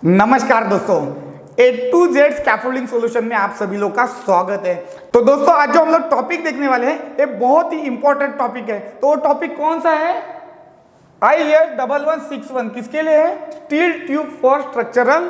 नमस्कार दोस्तों, ए to Z scaffolding solution में आप सभी लोग का स्वागत है। तो दोस्तों आज जो हम लोग टॉपिक देखने वाले हैं ये बहुत ही इंपॉर्टेंट टॉपिक है। तो वो टॉपिक कौन सा है? IS 1161 किसके लिए है? Steel tube for structural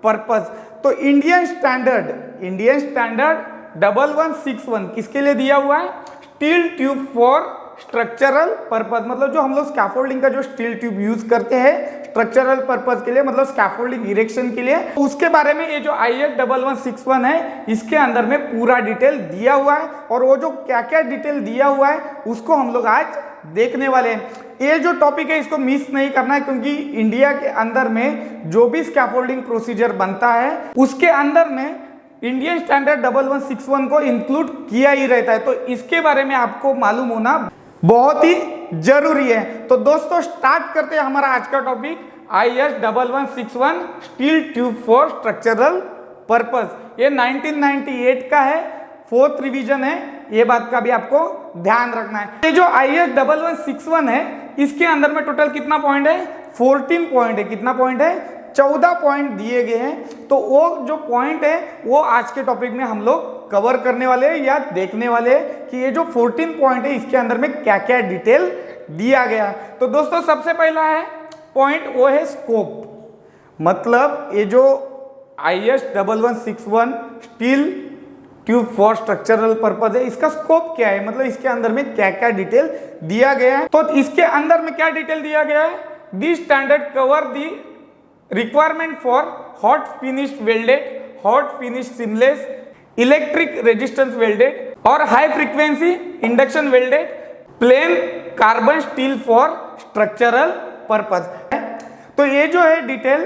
purpose. तो इंडियन स्टैंडर्ड 1161 किसके लिए दिया हुआ है? Steel tube for structural purpose, मतलब जो हम लोग स्कैफोल्डिंग का जो स्टील ट्यूब यूज करते हैं स्ट्रक्चरल पर्पस के लिए, मतलब स्कैफोल्डिंग इरेक्शन के लिए, उसके बारे में ये जो IS 1161 है इसके अंदर में पूरा डिटेल दिया हुआ है। और वो जो क्या क्या डिटेल दिया हुआ है उसको हम लोग आज देखने वाले हैं। ये जो टॉपिक है इसको मिस नहीं करना है, क्योंकि इंडिया के अंदर में जो भी स्कैफोल्डिंग प्रोसीजर बनता है उसके अंदर में इंडियन स्टैंडर्ड 1161 को इंक्लूड किया ही रहता है। तो इसके बारे में आपको मालूम होना बहुत ही जरूरी है। तो दोस्तों स्टार्ट करते हैं हमारा आज का topic IS 1161 steel tube for structural purpose. ये 1998 का है, 4th रिवीजन है, ये बात का भी आपको ध्यान रखना है। ये जो IS 1161 है इसके अंदर में टोटल कितना पॉइंट है? 14 पॉइंट है। कितना पॉइंट है? 14 पॉइंट दिए गए हैं। तो वो जो पॉइंट है वो आज के टॉपिक में हम लोग कवर करने वाले हैं या देखने वाले हैं कि ये जो 14 पॉइंट है इसके अंदर में क्या क्या डिटेल दिया गया। तो दोस्तों सबसे पहला है पॉइंट, वो है स्कोप। मतलब ये जो IS 1161 steel tube for structural purpose है, इसका स्कोप क्या है, मतलब इसके अंदर में क्या क्या डिटेल दिया गया है। तो इसके अंदर में क्या डिटेल दिया गया है? This standard cover the requirement for hot finished welded, hot finished seamless, electric resistance welded और high frequency induction welded plain carbon steel for structural purpose. तो ये जो है डिटेल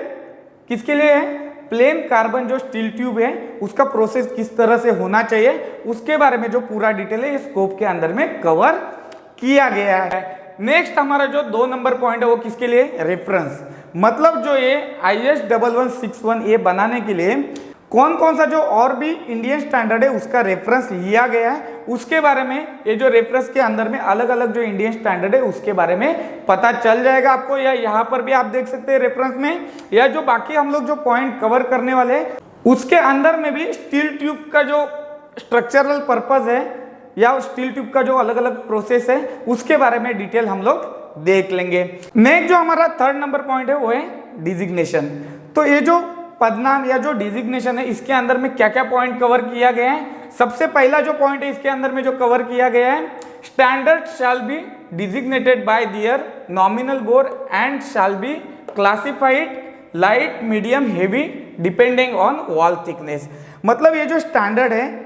किसके लिए है? प्लेन कार्बन जो स्टील ट्यूब है उसका प्रोसेस किस तरह से होना चाहिए उसके बारे में जो पूरा डिटेल है इस स्कोप के अंदर में कवर किया गया है। नेक्स्ट हमारा जो 2 नंबर पॉइंट है वो किसके लिए? रेफरेंस। मतलब जो ये IS 1161 ये बनाने के लिए कौन कौन सा जो और भी इंडियन स्टैंडर्ड है उसका रेफरेंस लिया गया है उसके बारे में, ये जो रेफरेंस के अंदर में अलग अलग जो इंडियन स्टैंडर्ड है उसके बारे में पता चल जाएगा आपको, या यहाँ पर भी आप देख सकते हैं रेफरेंस में, या जो बाकी हम लोग जो पॉइंट कवर करने वाले हैं उसके अंदर में भी स्टील ट्यूब का जो स्ट्रक्चरल पर्पज है या स्टील ट्यूब का जो अलग अलग प्रोसेस है उसके बारे में डिटेल हम लोग देख लेंगे। नेक्स्ट जो हमारा 3rd नंबर पॉइंट है वो है डिजिग्नेशन। तो ये जो पदनाम या जो डिजिग्नेशन है इसके अंदर में क्या क्या पॉइंट कवर किया गया है? सबसे पहला जो पॉइंट है इसके अंदर में जो कवर किया गया है, standard shall be designated bye there nominal bore and shall be classified light, medium, heavy depending on wall thickness. मतलब ये जो स्टैंडर्ड है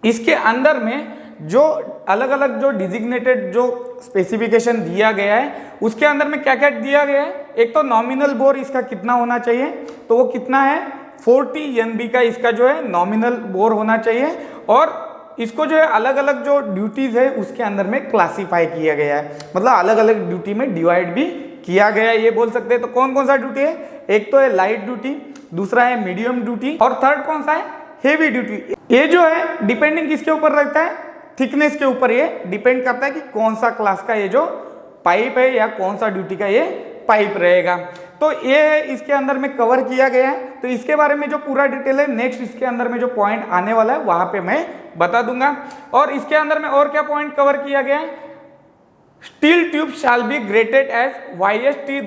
इसके अंदर में जो अलग अलग जो डिजिग्नेटेड जो स्पेसिफिकेशन दिया गया है उसके अंदर में क्या क्या दिया गया है? एक तो नॉमिनल बोर इसका कितना होना चाहिए, तो वो कितना है? 40 NB का इसका जो है नॉमिनल बोर होना चाहिए। और इसको जो है अलग अलग जो ड्यूटीज है उसके अंदर में क्लासिफाई किया गया है, मतलब अलग अलग ड्यूटी में डिवाइड भी किया गया है, ये बोल सकते हैं। तो कौन कौन सा ड्यूटी है? एक तो है लाइट ड्यूटी, दूसरा है मीडियम ड्यूटी और थर्ड कौन सा है? Heavy duty. ये जो है डिपेंडिंग किसके ऊपर रहता है? थिकनेस के ऊपर ये डिपेंड करता है कि कौन सा क्लास का ये जो पाइप है या कौन सा ड्यूटी का ये पाइप रहेगा। तो ये है इसके अंदर में कवर किया गया है। तो इसके बारे में जो पूरा डिटेल है नेक्स्ट इसके अंदर में जो पॉइंट आने वाला है वहां पे मैं बता दूंगा। और इसके अंदर में और क्या पॉइंट कवर किया गया है? Steel tube shall be graded as YST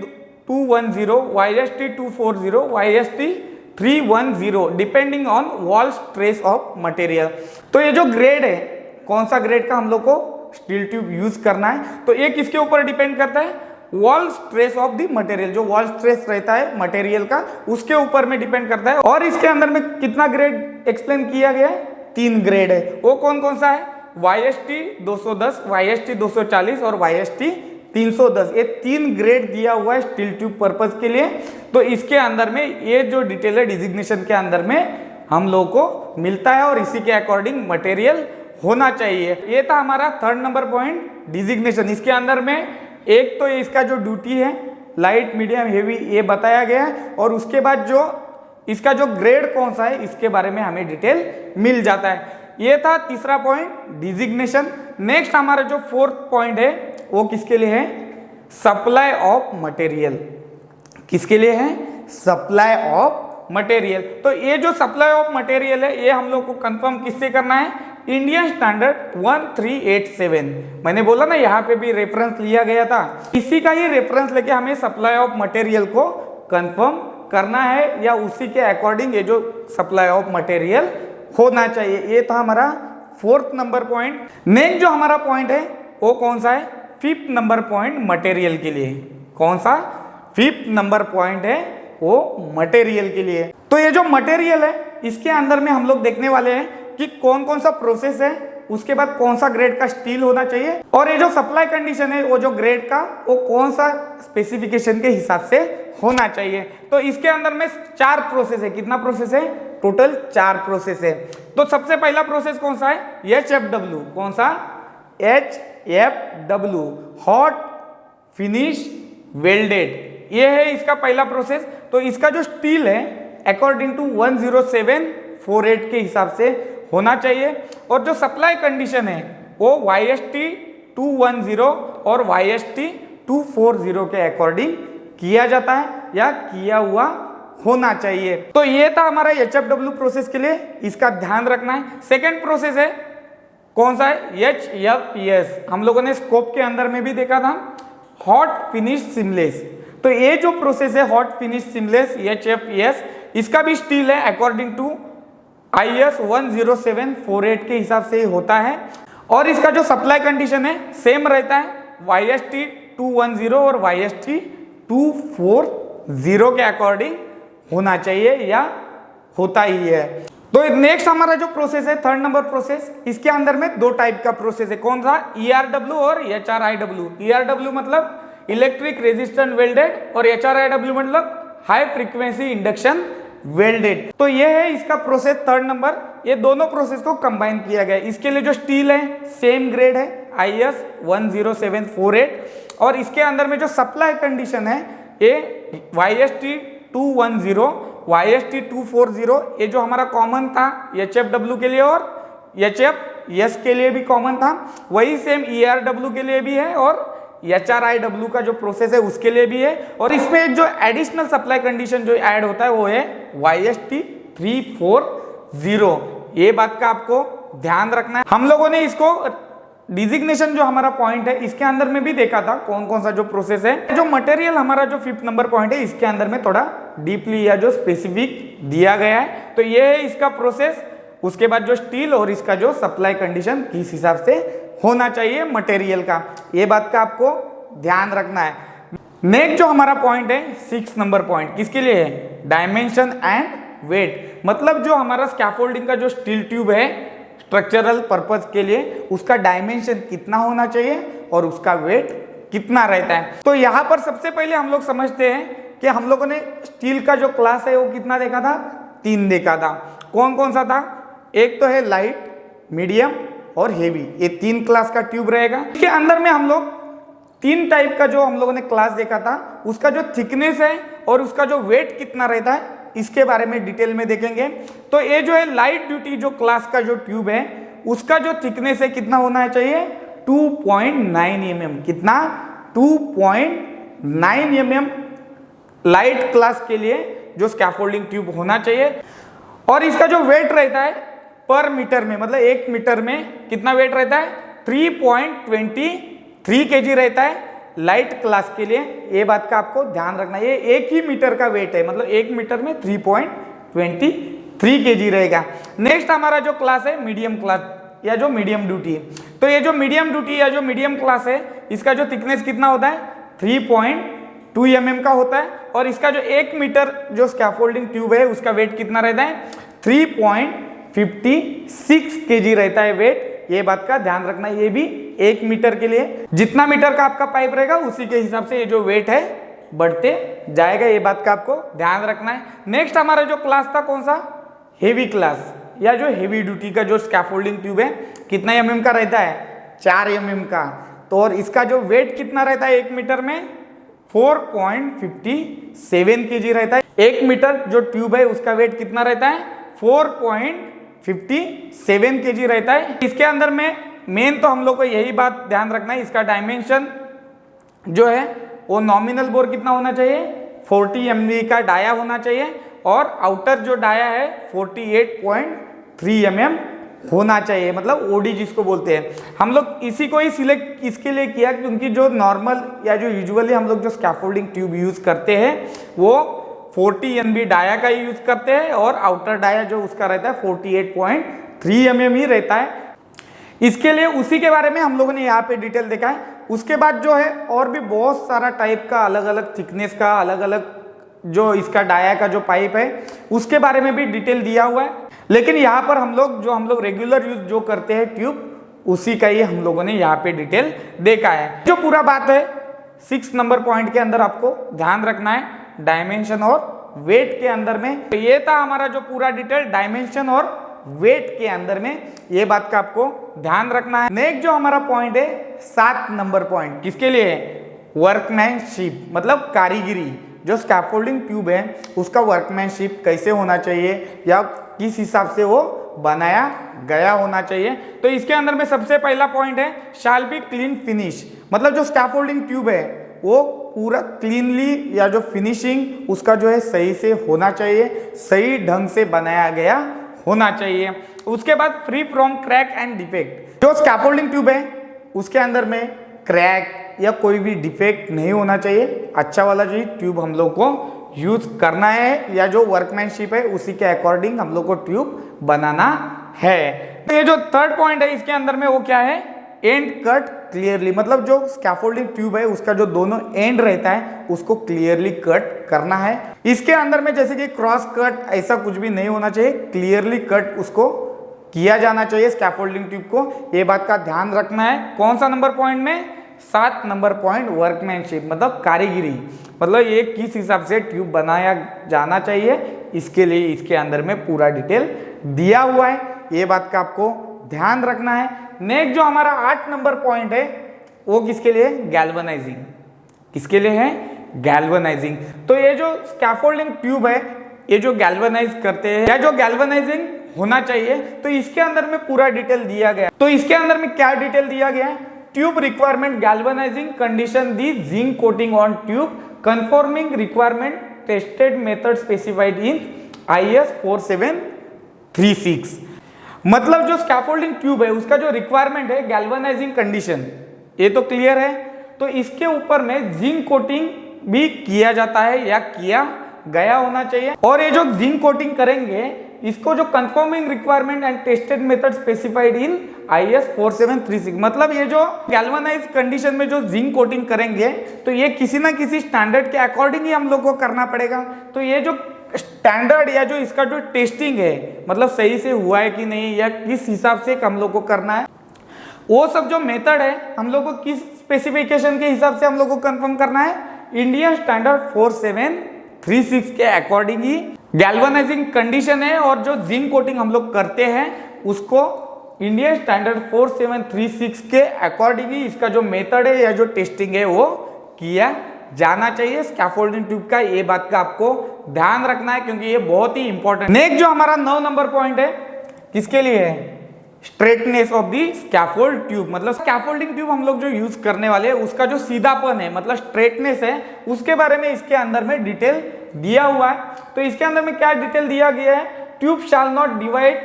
210, YST 240, YST 310 depending on wall stress of material. तो ये जो ग्रेड है, कौन सा ग्रेड का हम लोग को स्टील ट्यूब यूज करना है, तो ये किसके ऊपर डिपेंड करता है? Wall stress of the material, जो वॉल स्ट्रेस रहता है मटेरियल का उसके ऊपर में डिपेंड करता है। और इसके अंदर में कितना ग्रेड एक्सप्लेन किया गया है? 3 ग्रेड है। वो कौन कौन सा है? YST 210, YST 240 और YST 310। ये 3 ग्रेड दिया हुआ है स्टील ट्यूब पर्पज के लिए। तो इसके अंदर में ये जो डिटेल है डिजिग्नेशन के अंदर में हम लोग को मिलता है और इसी के अकॉर्डिंग मटेरियल होना चाहिए। ये था हमारा 3rd नंबर पॉइंट, डिजिग्नेशन। इसके अंदर में एक तो इसका जो ड्यूटी है लाइट, मीडियम, हेवी ये बताया गया है, और उसके बाद जो इसका जो ग्रेड कौन सा है इसके बारे में हमें डिटेल मिल जाता है। ये था तीसरा पॉइंट, डिजिग्नेशन। नेक्स्ट हमारा जो 4th पॉइंट है वो किसके लिए है? Supply of material. किसके लिए है? Supply of material. तो ये जो सप्लाई ऑफ मटेरियल है ये हम लोग को कंफर्म किससे करना है, इंडियन स्टैंडर्ड 1387। मैंने बोला ना यहाँ पे भी रेफरेंस लिया गया था, इसी का ही रेफरेंस लेके हमें सप्लाई ऑफ मटेरियल को कंफर्म करना है, या उसी के अकॉर्डिंग ये जो सप्लाई ऑफ मटेरियल होना चाहिए। ये था हमारा 4th नंबर पॉइंट। नेक्स्ट जो हमारा पॉइंट है वो कौन सा है, 5th नंबर पॉइंट मटेरियल के लिए। कौन सा 5th नंबर पॉइंट है वो मटेरियल के लिए। तो ये जो मटेरियल है इसके अंदर में हम लोग देखने वाले हैं कि कौन कौन सा प्रोसेस है, उसके बाद कौन सा ग्रेड का स्टील होना चाहिए, और ये जो सप्लाई कंडीशन है वो जो ग्रेड का वो कौन सा स्पेसिफिकेशन के हिसाब से होना चाहिए। तो इसके अंदर में 4 प्रोसेस है। कितना प्रोसेस है, टोटल 4 प्रोसेस है। तो सबसे पहला प्रोसेस कौन सा है, HFW। कौन सा, HFW, हॉट फिनिश वेल्डेड, ये है इसका पहला प्रोसेस। तो इसका जो स्टील है अकॉर्डिंग टू 10748 के हिसाब से होना चाहिए, और जो सप्लाई कंडीशन है वो YST 210 और YST 240 के अकॉर्डिंग किया जाता है या किया हुआ होना चाहिए। तो ये था हमारा HFW प्रोसेस के लिए, इसका ध्यान रखना है। सेकेंड प्रोसेस है कौन सा है, HFS। हम लोगों ने स्कोप के अंदर में भी देखा था, हॉट फिनिश सीमलेस। तो ये जो प्रोसेस है हॉट फिनिश सीमलेस HFS, इसका भी स्टील है अकॉर्डिंग टू IS 10748 के हिसाब से होता है, और इसका जो सप्लाई कंडीशन है सेम रहता है, YST 210 और YST 240 के अकॉर्डिंग होना चाहिए या होता ही है। तो नेक्स्ट हमारा जो प्रोसेस है 3rd नंबर प्रोसेस, इसके अंदर में 2 टाइप का प्रोसेस है। कौन सा, ERW और HRIW। ERW मतलब इलेक्ट्रिक रेजिस्टेंट वेल्डेड, और HRIW मतलब हाई फ्रीक्वेंसी इंडक्शन वेल्डेड। तो ये है इसका प्रोसेस 3rd नंबर। ये दोनों प्रोसेस को कंबाइन किया गया है। इसके लिए जो स्टील है सेम ग्रेड है IS 10748, और इसके अंदर में जो सप्लाई कंडीशन है ये YST 210 YST 240, ये जो हमारा कॉमन था HFW के लिए और HFS के लिए भी कॉमन था, वही सेम ERW के लिए भी है और HRIW का जो प्रोसेस है उसके लिए भी है। और इसमें एक जो एडिशनल सप्लाई कंडीशन जो ऐड होता है वो है YST 340। ये बात का आपको ध्यान रखना है। हम लोगों ने इसको डिजिग्नेशन जो हमारा पॉइंट है इसके अंदर में भी देखा था कौन कौन सा जो प्रोसेस है। जो मटेरियल हमारा जो 5th नंबर पॉइंट है इसके अंदर में थोड़ा डीपली या जो स्पेसिफिक दिया गया है। तो ये है इसका प्रोसेस, उसके बाद जो स्टील और इसका जो सप्लाई कंडीशन किस हिसाब से होना चाहिए मटेरियल का, ये बात का आपको ध्यान रखना है। नेक्स्ट जो हमारा पॉइंट है 6th नंबर पॉइंट, किसके लिए है, डायमेंशन एंड वेट। मतलब जो हमारा स्कैफोल्डिंग का जो स्टील ट्यूब है स्ट्रक्चरल पर्पज के लिए उसका डायमेंशन कितना होना चाहिए और उसका वेट कितना रहता है। तो यहाँ पर सबसे पहले हम लोग समझते हैं कि हम लोगों ने स्टील का जो क्लास है वो कितना देखा था, 3 देखा था। कौन कौन सा था, एक तो है लाइट, मीडियम और हेवी, ये 3 क्लास का ट्यूब रहेगा। इसके अंदर में हम लोग 3 टाइप का जो हम लोगों ने क्लास देखा था उसका जो थिकनेस है और उसका जो वेट कितना रहता है इसके बारे में डिटेल में देखेंगे। तो ये जो है लाइट ड्यूटी जो क्लास का जो ट्यूब है उसका जो थिकनेस है कितना होना चाहिए, 2.9 mm। कितना, 2.9 mm लाइट क्लास के लिए जो स्कैफोल्डिंग ट्यूब होना चाहिए। और इसका जो वेट रहता है पर मीटर में, मतलब 1 मीटर में कितना वेट रहता है, 3.23 kg रहता है लाइट क्लास के लिए। ये बात का आपको ध्यान रखना है, ये 1 ही मीटर का वेट है, मतलब 1 मीटर में 3.23 kg रहेगा। नेक्स्ट हमारा जो क्लास है मीडियम क्लास या जो मीडियम ड्यूटी। तो ये जो मीडियम ड्यूटी या जो मीडियम क्लास है इसका जो थिकनेस कितना होता है, 3.2 mm का होता है। और इसका जो 1 मीटर जो स्कैफोल्डिंग ट्यूब है उसका वेट कितना रहता है, 3.56 kg रहता है वेट। ये बात का ध्यान रखना है, ये भी 1 मीटर के लिए। जितना मीटर का आपका पाइप रहेगा उसी के हिसाब से ये जो वेट है बढ़ते जाएगा, ये बात का आपको ध्यान रखना है। नेक्स्ट हमारा जो क्लास था कौन सा, हेवी क्लास या जो हेवी ड्यूटी का जो स्कैफोल्डिंग ट्यूब है कितना mm का रहता है, 4 mm का। तो और इसका जो वेट कितना रहता है 1 मीटर में, 4.57 kg रहता है। 1 मीटर जो ट्यूब है उसका वेट कितना रहता है, 4.57 kg रहता है। इसके अंदर में मेन तो हम लोग को यही बात ध्यान रखना है, इसका डायमेंशन जो है वो नॉमिनल बोर कितना होना चाहिए, 40 MB का डाया होना चाहिए और आउटर जो डाया है 48.3 mm होना चाहिए, मतलब ओडी जिसको बोलते हैं। हम लोग इसी को ही सिलेक्ट इसके लिए किया क्योंकि जो नॉर्मल या जो यूजुअली हम लोग जो स्कैफोल्डिंग ट्यूब यूज करते हैं वो 40 MB डाया का ही यूज करते हैं और आउटर डाया जो उसका रहता है 48.3 mm ही रहता है। इसके लिए उसी के बारे में हम लोगों ने यहाँ पे डिटेल देखा है। उसके बाद जो है और भी बहुत सारा टाइप का अलग अलग थिकनेस का अलग अलग जो इसका डाया का जो पाइप है उसके बारे में भी डिटेल दिया हुआ है, लेकिन यहाँ पर हम लोग रेगुलर यूज जो करते हैं ट्यूब उसी का ही हम लोगों ने यहाँ पे डिटेल देखा है। जो पूरा बात है 6 नंबर पॉइंट के अंदर आपको ध्यान रखना है डायमेंशन और वेट के अंदर में। तो ये था हमारा जो पूरा डिटेल डायमेंशन और वेट के अंदर में, ये बात का आपको ध्यान रखना है। नेक्स्ट जो हमारा पॉइंट है 7 नंबर पॉइंट किसके लिए है, वर्कमैनशिप मतलब कारीगिरी। जो स्कैफोल्डिंग ट्यूब है उसका वर्कमैनशिप कैसे होना चाहिए या किस हिसाब से वो बनाया गया होना चाहिए। तो इसके अंदर में सबसे पहला पॉइंट है शैल बी क्लीन फिनिश, मतलब जो स्कैफोल्डिंग ट्यूब है वो पूरा क्लीनली या जो फिनिशिंग उसका जो है सही से होना चाहिए, सही ढंग से बनाया गया होना चाहिए। उसके बाद free from crack and defect. जो स्कैफोल्डिंग ट्यूब है उसके अंदर में क्रैक या कोई भी डिफेक्ट नहीं होना चाहिए। अच्छा वाला जो ट्यूब हम लोग को यूज करना है या जो वर्कमैनशिप है उसी के अकॉर्डिंग हम लोग को ट्यूब बनाना है। तो ये जो थर्ड पॉइंट है इसके अंदर में वो क्या है, एंड कट क्लियरली, मतलब जो स्कैफोल्डिंग ट्यूब है उसका जो दोनों एंड रहता है उसको क्लियरली कट करना है। इसके अंदर में जैसे कि क्रॉस कट ऐसा कुछ भी नहीं होना चाहिए, क्लियरली कट उसको किया जाना चाहिए स्कैफोल्डिंग ट्यूब को। ये बात का ध्यान रखना है। कौन सा नंबर पॉइंट में, 7 नंबर पॉइंट वर्कमैनशिप मतलब कारीगिरी, मतलब ये किस हिसाब से ट्यूब बनाया जाना चाहिए इसके लिए इसके अंदर में पूरा डिटेल दिया हुआ है। ये बात का आपको ध्यान रखना है। नेक्स्ट जो हमारा 8 नंबर पॉइंट है वो किसके लिए, गैल्वेनाइजिंग। किसके लिए है, गैल्वेनाइजिंग। तो ये जो स्कैफोल्डिंग ट्यूब है ये जो गैल्वेनाइज करते हैं या जो गैल्वेनाइजिंग होना चाहिए तो इसके अंदर में पूरा डिटेल दिया गया। तो इसके अंदर में क्या डिटेल दिया गया है, tube requirement galvanising condition the zinc coating on tube conforming requirement tested method specified in IS 4736। मतलब जो स्कैफोल्डिंग ट्यूब है उसका जो रिक्वायरमेंट है गैल्वेनाइजिंग कंडीशन, ये तो क्लियर है। तो इसके ऊपर में जिंक कोटिंग भी किया जाता है या किया गया होना चाहिए। और ये जो जिंक कोटिंग करेंगे इसको जो conforming requirement and tested method specified in IS 4736, मतलब ये जो गैल्वेनाइज कंडीशन में जो जिंक कोटिंग करेंगे तो ये किसी ना किसी स्टैंडर्ड के अकॉर्डिंग ही हम लोग को करना पड़ेगा। तो ये जो स्टैंडर्ड या जो इसका जो टेस्टिंग है मतलब सही से हुआ है कि नहीं या किस हिसाब से हम लोग को करना है, वो सब जो मेथड है हम लोग को किस स्पेसिफिकेशन के हिसाब से हम लोग को कंफर्म करना है, इंडियन स्टैंडर्ड 4736 के अकॉर्डिंग ही गैल्वेनाइजिंग कंडीशन है। और जो जिंक कोटिंग हम लोग करते हैं उसको इंडियन स्टैंडर्ड 4736 के अकॉर्डिंग ही इसका जो मेथड है या जो टेस्टिंग है वो किया जाना चाहिए स्कैफोल्डिंग ट्यूब का। ये बात का आपको ध्यान रखना है क्योंकि ये बहुत ही इंपॉर्टेंट। नेक्स्ट जो हमारा 9 नंबर पॉइंट है किसके लिए है, straightness of the scaffold tube. मतलब स्कैफोल्डिंग ट्यूब हम लोग जो यूज करने वाले हैं उसका जो सीधापन है मतलब स्ट्रेटनेस है उसके बारे में इसके अंदर में डिटेल दिया हुआ है। तो इसके अंदर में क्या डिटेल दिया गया है, tube shall not divide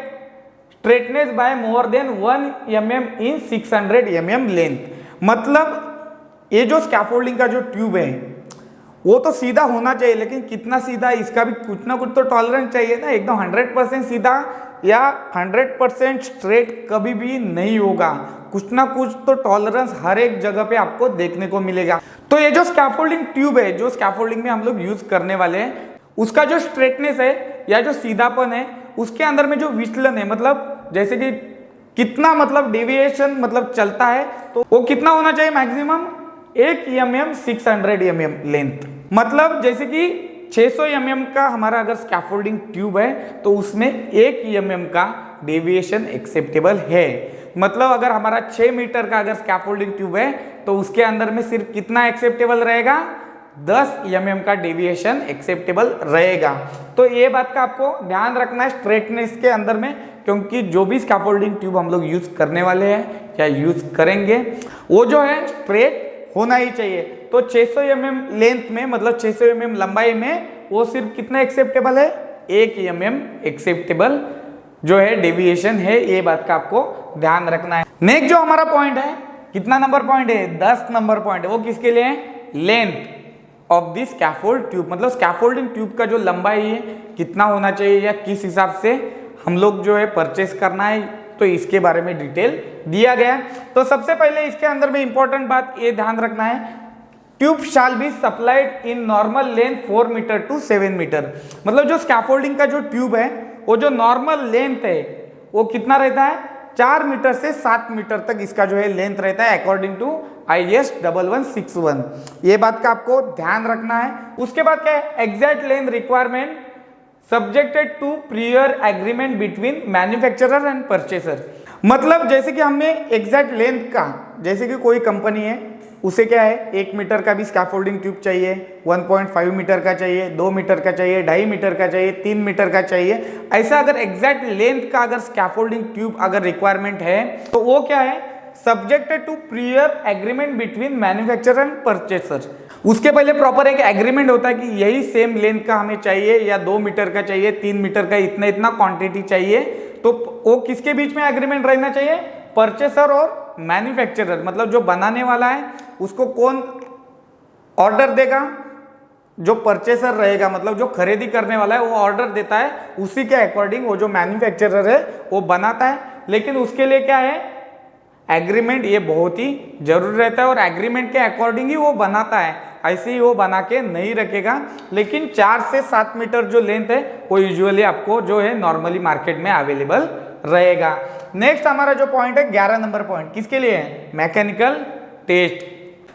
straightness by more than 1 mm in 600 mm length. मतलब ये जो स्कैफोल्डिंग का जो ट्यूब है वो तो सीधा होना चाहिए, लेकिन कितना सीधा इसका भी कुछ ना कुछ तो टॉलरेंस चाहिए ना। एकदम 100% सीधा या 100% स्ट्रेट कभी भी नहीं होगा, कुछ ना कुछ तो टॉलरेंस हर एक जगह पे आपको देखने को मिलेगा। तो ये जो स्कैफोल्डिंग ट्यूब है जो स्कैफोल्डिंग में हम लोग यूज करने वाले हैं उसका जो स्ट्रेटनेस है या जो सीधापन है उसके अंदर में जो विचलन है मतलब जैसे कि कितना मतलब डेविएशन मतलब चलता है तो वो कितना होना चाहिए, मैक्सिमम 1 mm 600 mm लेंथ। मतलब जैसे कि 600 mm का हमारा अगर स्कैफोल्डिंग ट्यूब है तो उसमें 1 mm का डेविएशन एक्सेप्टेबल है। मतलब अगर हमारा 6 मीटर का अगर स्कैफोल्डिंग ट्यूब है तो उसके अंदर में सिर्फ कितना एक्सेप्टेबल रहेगा, 10 mm का डेविएशन एक्सेप्टेबल रहेगा। तो ये बात का आपको ध्यान रखना है स्ट्रेटनेस के अंदर में, क्योंकि जो भी स्कैफोल्डिंग ट्यूब हम लोग यूज करने वाले हैं या यूज करेंगे वो जो है स्ट्रेट होना ही चाहिए। तो 600 mm लेंथ में मतलब 600 mm लंबाई में वो सिर्फ कितना एक्सेप्टेबल है, 1 mm एक्सेप्टेबल जो है डेविएशन है, ये बात का आपको ध्यान रखना है। नेक्स्ट जो हमारा पॉइंट है, कितना नंबर पॉइंट है, 10 नंबर पॉइंट है, वो किसके लिए है, length of the scaffold tube, मतलब स्कैफोल्डिंग ट्यूब का जो लंबाई है कितना होना चाहिए या किस हिसाब से हम लोग जो है परचेस करना है, तो इसके बारे में डिटेल दिया गया है। तो सबसे पहले इसके अंदर में इंपॉर्टेंट बात ये ध्यान रखना है, tube shall be supplied in normal length 4 metre to 7 metre, मतलब जो स्कैफोल्डिंग का जो ट्यूब है वो जो नॉर्मल लेंथ है वो कितना रहता है, 4 मीटर से 7 मीटर तक इसका जो है लेंथ रहता है अकॉर्डिंग टू IS 1161। ये बात का आपको ध्यान रखना है। उसके बाद क्या है, exact length requirement subjected to prior agreement between manufacturer and purchaser, मतलब जैसे कि हमें एग्जैक्ट लेंथ का, जैसे कि कोई कंपनी है उसे क्या है 1 मीटर का भी स्कैफोल्डिंग ट्यूब चाहिए, 1.5 मीटर का चाहिए, 2 मीटर का चाहिए, 2.5 मीटर का चाहिए, 3 मीटर का चाहिए, ऐसा अगर एग्जैक्ट लेंथ का अगर स्कैफोल्डिंग ट्यूब अगर रिक्वायरमेंट है तो वो क्या है, subjected to prior agreement between manufacturer and purchaser. उसके पहले प्रॉपर एक एग्रीमेंट होता है कि यही सेम लेंथ का हमें चाहिए, या 2 मीटर का चाहिए, 3 मीटर का, इतना इतना क्वांटिटी चाहिए, तो वो किसके बीच में एग्रीमेंट रहना चाहिए, परचेसर और मैन्युफैक्चरर, मतलब जो बनाने वाला है उसको कौन ऑर्डर देगा, जो परचेसर रहेगा, मतलब जो खरीदी करने वाला है वो ऑर्डर देता है, उसी के अकॉर्डिंग वो जो मैन्युफैक्चरर है वो बनाता है। लेकिन उसके लिए क्या है, एग्रीमेंट ये बहुत ही जरूरी रहता है और एग्रीमेंट के अकॉर्डिंग ही वो बनाता है, ऐसे ही वो बना के नहीं रखेगा। लेकिन 4 से 7 मीटर जो लेंथ है वो यूजुअली आपको जो है नॉर्मली मार्केट में अवेलेबल रहेगा। नेक्स्ट हमारा जो पॉइंट है 11 नंबर पॉइंट, किसके लिए है, मैकेनिकल टेस्ट।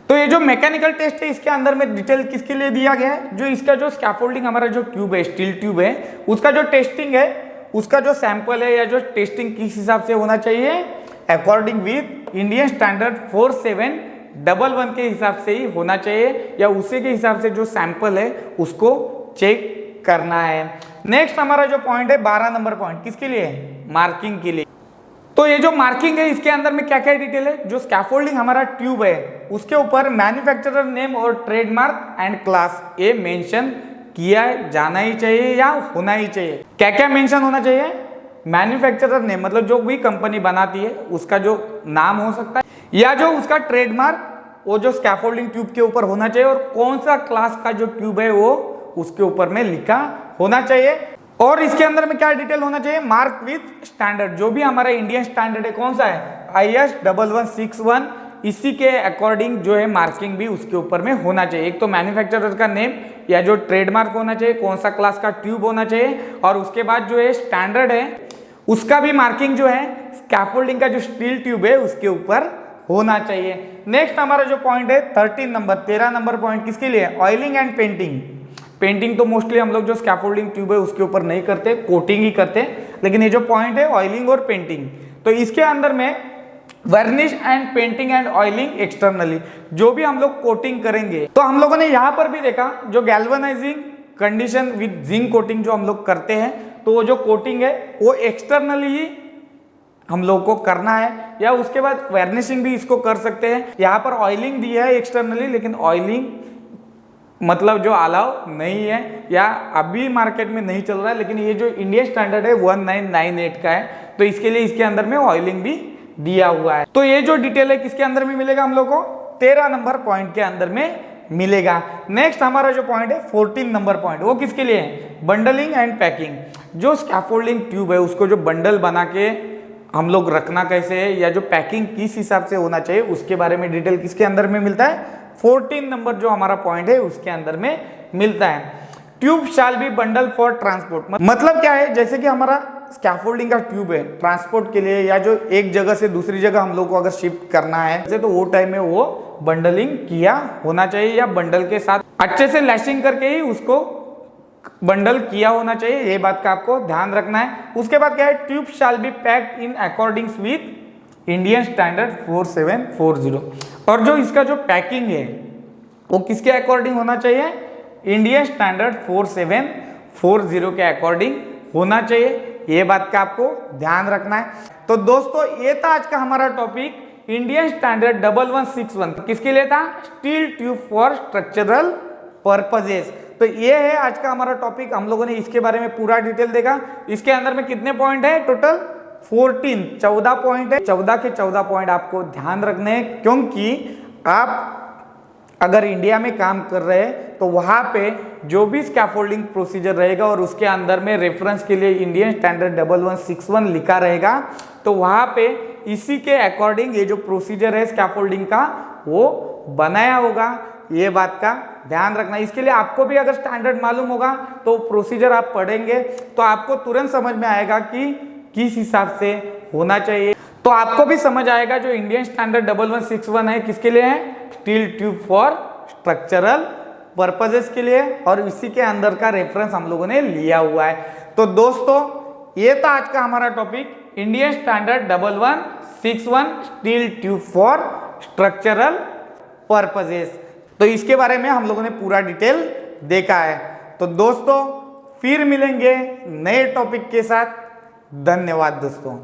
तो ये जो मैकेनिकल टेस्ट है इसके अंदर में डिटेल किसके लिए दिया गया है, जो इसका जो स्कैफोल्डिंग हमारा जो ट्यूब है, स्टील ट्यूब है, उसका जो टेस्टिंग है, उसका जो सैंपल है या जो टेस्टिंग किस हिसाब से होना चाहिए, अकॉर्डिंग विथ इंडियन स्टैंडर्ड 4711 के हिसाब से ही होना चाहिए, या उसी के हिसाब से जो सैंपल है उसको चेक करना है। नेक्स्ट हमारा जो पॉइंट है 12 नंबर पॉइंट, किसके लिए है, मार्किंग के लिए। तो ये जो मार्किंग है इसके अंदर में क्या क्या डिटेल है, जो स्कैफोल्डिंग हमारा ट्यूब है उसके ऊपर मैन्युफैक्चरर नेम और ट्रेडमार्क एंड क्लास ये मेंशन किया जाना ही चाहिए या होना ही चाहिए। क्या क्या मेंशन होना चाहिए, मैन्युफैक्चरर नेम, मतलब जो भी कंपनी बनाती है उसका जो नाम हो सकता है, या जो उसका ट्रेडमार्क वो जो स्कैफोल्डिंग ट्यूब के ऊपर होना चाहिए, और कौन सा क्लास का जो ट्यूब है वो उसके ऊपर में लिखा होना चाहिए। और इसके अंदर में क्या डिटेल होना चाहिए, मार्क विथ स्टैंडर्ड, जो भी हमारा इंडियन स्टैंडर्ड है कौन सा है, IS 1161, इसी के अकॉर्डिंग जो है मार्किंग भी उसके ऊपर में होना चाहिए। एक तो मैन्युफैक्चरर का नेम या जो ट्रेडमार्क होना चाहिए, कौन सा क्लास का ट्यूब होना चाहिए, और उसके बाद जो है स्टैंडर्ड है उसका भी मार्किंग जो है स्कैफोल्डिंग का जो स्टील ट्यूब है उसके ऊपर होना चाहिए। नेक्स्ट हमारा जो पॉइंट है 13 नंबर पॉइंट, किसके लिए, ऑयलिंग एंड पेंटिंग। पेंटिंग तो मोस्टली हम लोग जो स्कैफोल्डिंग ट्यूब है उसके ऊपर नहीं करते, कोटिंग ही करते, लेकिन ये जो पॉइंट है ऑयलिंग और पेंटिंग, तो इसके अंदर में वर्निश and painting and oiling externally, जो भी हम लोग कोटिंग करेंगे, तो हम लोगों ने यहाँ पर भी देखा जो galvanising condition with zinc coating जो हम लोग करते हैं, तो वो जो कोटिंग है वो एक्सटर्नली ही हम लोग को करना है, या उसके बाद वार्निशिंग भी इसको कर सकते हैं। यहाँ पर ऑयलिंग दी है एक्सटर्नली, लेकिन ऑयलिंग मतलब जो अलाउ नहीं है या अभी मार्केट में नहीं चल रहा है, लेकिन ये जो इंडियन स्टैंडर्ड है 1998 का है, तो इसके लिए इसके अंदर में ऑयलिंग भी दिया हुआ है। तो ये जो डिटेल है किसके अंदर में मिलेगा, हम लोग को 13 नंबर पॉइंट के अंदर में मिलेगा। नेक्स्ट हमारा जो पॉइंट है 14 नंबर पॉइंट, वो किसके लिए है, बंडलिंग एंड पैकिंग। जो स्कैफोल्डिंग ट्यूब है उसको जो बंडल बना के हम लोग रखना कैसे है, या जो पैकिंग किस हिसाब से होना चाहिए, उसके बारे में डिटेल किसके अंदर में मिलता है, 14 नंबर जो हमारा पॉइंट है उसके अंदर में मिलता है। Tube shall B bundle for transport, मतलब क्या है, जैसे कि हमारा स्कैफोल्डिंग का ट्यूब है ट्रांसपोर्ट के लिए, या जो एक जगह से दूसरी जगह हम लोग को अगर शिफ्ट करना है, तो वो टाइम में वो बंडलिंग किया होना चाहिए, या बंडल के साथ अच्छे से लैशिंग करके ही उसको बंडल किया होना चाहिए, ये बात का आपको ध्यान रखना है। उसके बाद क्या है, tube shall B packed in according with Indian standard 4740, और जो इसका जो पैकिंग है वो किसके अकॉर्डिंग होना चाहिए, इंडियन स्टैंडर्ड 4740 के अकॉर्डिंग होना चाहिए, ये बात का आपको ध्यान रखना है। तो दोस्तों ये था आज का हमारा टॉपिक इंडियन स्टैंडर्ड 1161 किसके लिए था? Steel tube for structural purposes. तो ये है आज का हमारा टॉपिक। हम लोगों ने इसके बारे में पूरा डिटेल देखा। इसके अंदर में कितने पॉइंट है? टोटल 14 पॉइंट है। 14 के 14 पॉइंट आपको ध्यान रखने हैं, क्योंकि आप अगर इंडिया में काम कर रहे हैं तो वहां पे जो भी स्कैफोल्डिंग प्रोसीजर रहेगा और उसके अंदर में रेफरेंस के लिए इंडियन स्टैंडर्ड 1161 लिखा रहेगा, तो वहां पे इसी के अकॉर्डिंग ये जो प्रोसीजर है स्कैफोल्डिंग का वो बनाया होगा। ये बात का ध्यान रखना। इसके लिए आपको भी अगर स्टैंडर्ड मालूम होगा तो प्रोसीजर आप पढ़ेंगे तो आपको तुरंत समझ में आएगा कि किस हिसाब से होना चाहिए। तो आपको भी समझ आएगा जो इंडियन स्टैंडर्ड 1161 है किसके लिए है? Steel tube for structural purposes के लिए, और इसी के अंदर का रेफरेंस हम लोगों ने लिया हुआ है। तो दोस्तों ये था आज का हमारा topic, Indian standard 1161 steel tube for structural purposes. तो इसके बारे में हम लोगों ने पूरा डिटेल देखा है। तो दोस्तों फिर मिलेंगे नए टॉपिक के साथ। धन्यवाद दोस्तों।